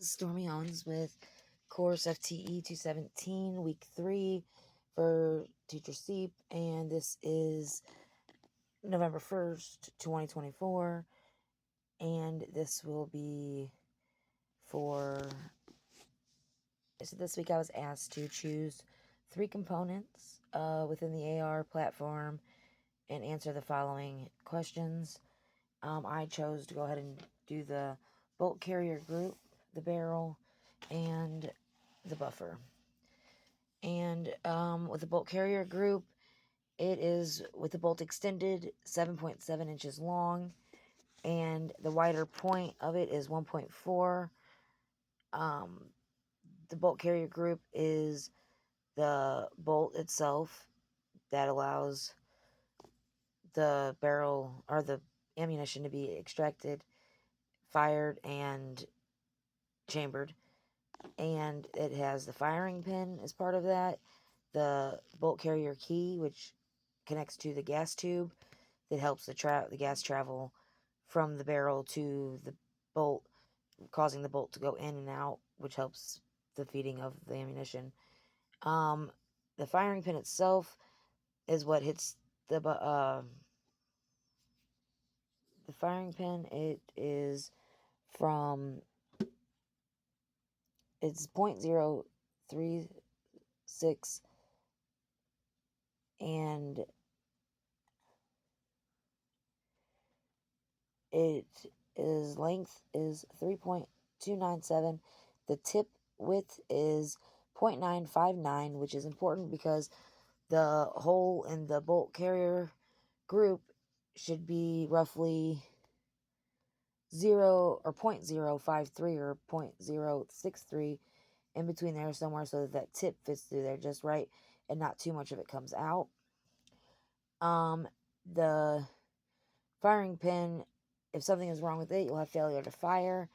Stormy Owens with course fte217 week 3 for Teacher Steep, and this is November 1st, 2024, and this will be for... So this week I was asked to choose 3 components within the AR platform and answer the following questions. I chose to go ahead and do the bolt carrier group, the barrel, and the buffer. And with the bolt carrier group, it is with the bolt extended 7.7 inches long, and the wider point of it is 1.4. The bolt carrier group is the bolt itself that allows the barrel or the ammunition to be extracted, fired, and chambered. And it has the firing pin as part of that, the bolt carrier key, which connects to the gas tube that helps the gas travel from the barrel to the bolt, causing the bolt to go in and out, which helps the feeding of the ammunition. The firing pin itself is what hits the firing pin. It is from... It's 0.036, and its length is 3.297. The tip width is 0.959, which is important because the hole in the bolt carrier group should be roughly 0 or 0.053 or 0.063 in between there somewhere, so that tip fits through there just right and not too much of it comes out. The firing pin, if something is wrong with it, you'll have failure to fire.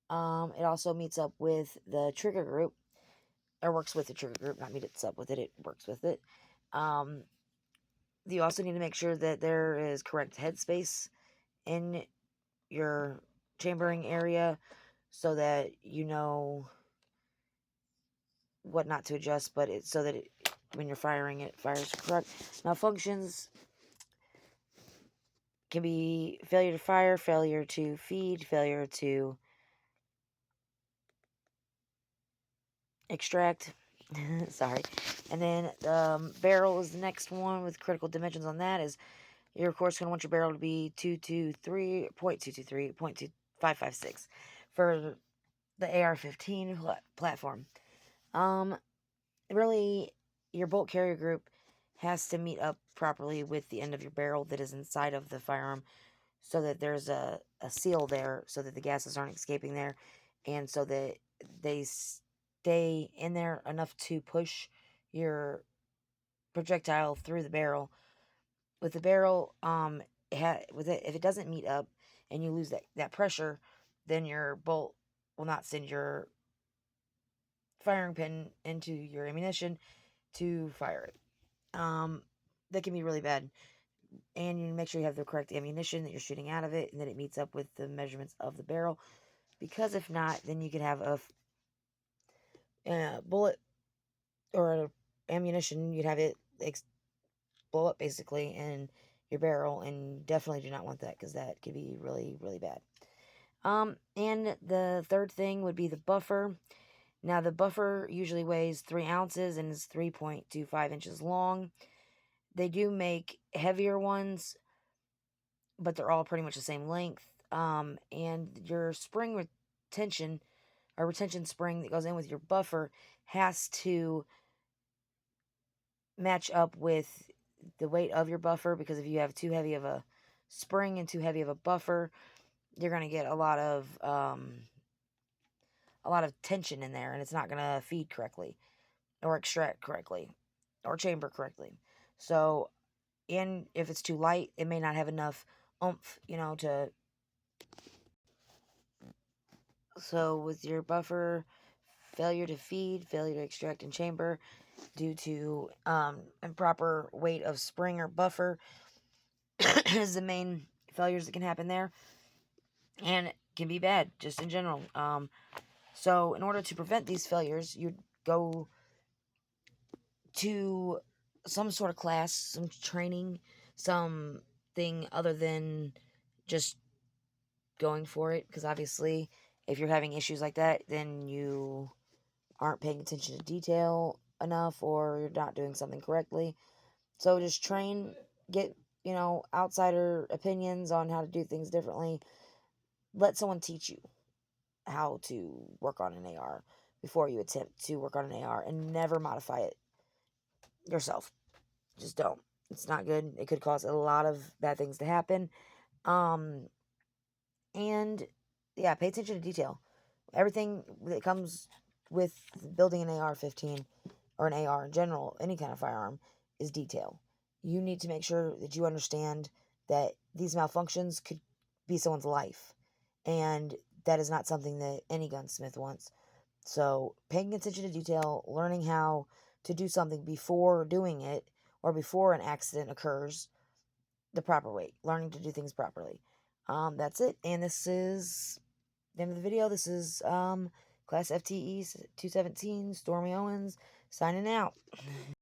It also meets up with the trigger group, or works with the trigger group, not meets up with it, it works with it. You also need to make sure that there is correct headspace in your chambering area so that you know what not to adjust, but so that when you're firing, it fires correct. Malfunctions can be failure to fire, failure to feed, failure to extract. Sorry. And then barrel is the next one with critical dimensions on that. Is you're of course going to want your barrel to be 0.256 for the AR-15 platform. Really, your bolt carrier group has to meet up properly with the end of your barrel that is inside of the firearm, so that there's a seal there, so that the gases aren't escaping there, and so that they stay in there enough to push your projectile through the barrel. With the barrel, if it doesn't meet up and you lose that pressure, then your bolt will not send your firing pin into your ammunition to fire it. That can be really bad. And you make sure you have the correct ammunition that you're shooting out of it, and that it meets up with the measurements of the barrel. Because if not, then you could have a bullet or ammunition, you'd have it blow up basically in your barrel, and definitely do not want that, because that could be really, really bad. And the third thing would be the buffer. Now, the buffer usually weighs 3 ounces and is 3.25 inches long. They do make heavier ones, but they're all pretty much the same length. And your spring retention, or retention spring that goes in with your buffer, has to match up with the weight of your buffer, because if you have too heavy of a spring and too heavy of a buffer, you're going to get a lot of tension in there, and it's not going to feed correctly or extract correctly or chamber correctly. So, and if it's too light, it may not have enough oomph, to... So with your buffer, failure to feed, failure to extract and chamber due to improper weight of spring or buffer is the main failures that can happen there, and it can be bad just in general. So in order to prevent these failures, you'd go to some sort of class, some training, something other than just going for it. Because obviously, if you're having issues like that, then you aren't paying attention to detail enough, or you're not doing something correctly. So just train, get, outsider opinions on how to do things differently. Let someone teach you how to work on an AR before you attempt to work on an AR, and never modify it yourself. Just don't. It's not good. It could cause a lot of bad things to happen. Um, and yeah, pay attention to detail. Everything that comes with building an AR-15 or an AR in general, any kind of firearm, is detail. You need to make sure that you understand that these malfunctions could be someone's life, and that is not something that any gunsmith wants. So paying attention to detail, learning how to do something before doing it, or before an accident occurs, the proper way, learning to do things properly. That's it. And this is the end of the video. This is Class FTE 217, Stormy Owens, signing out.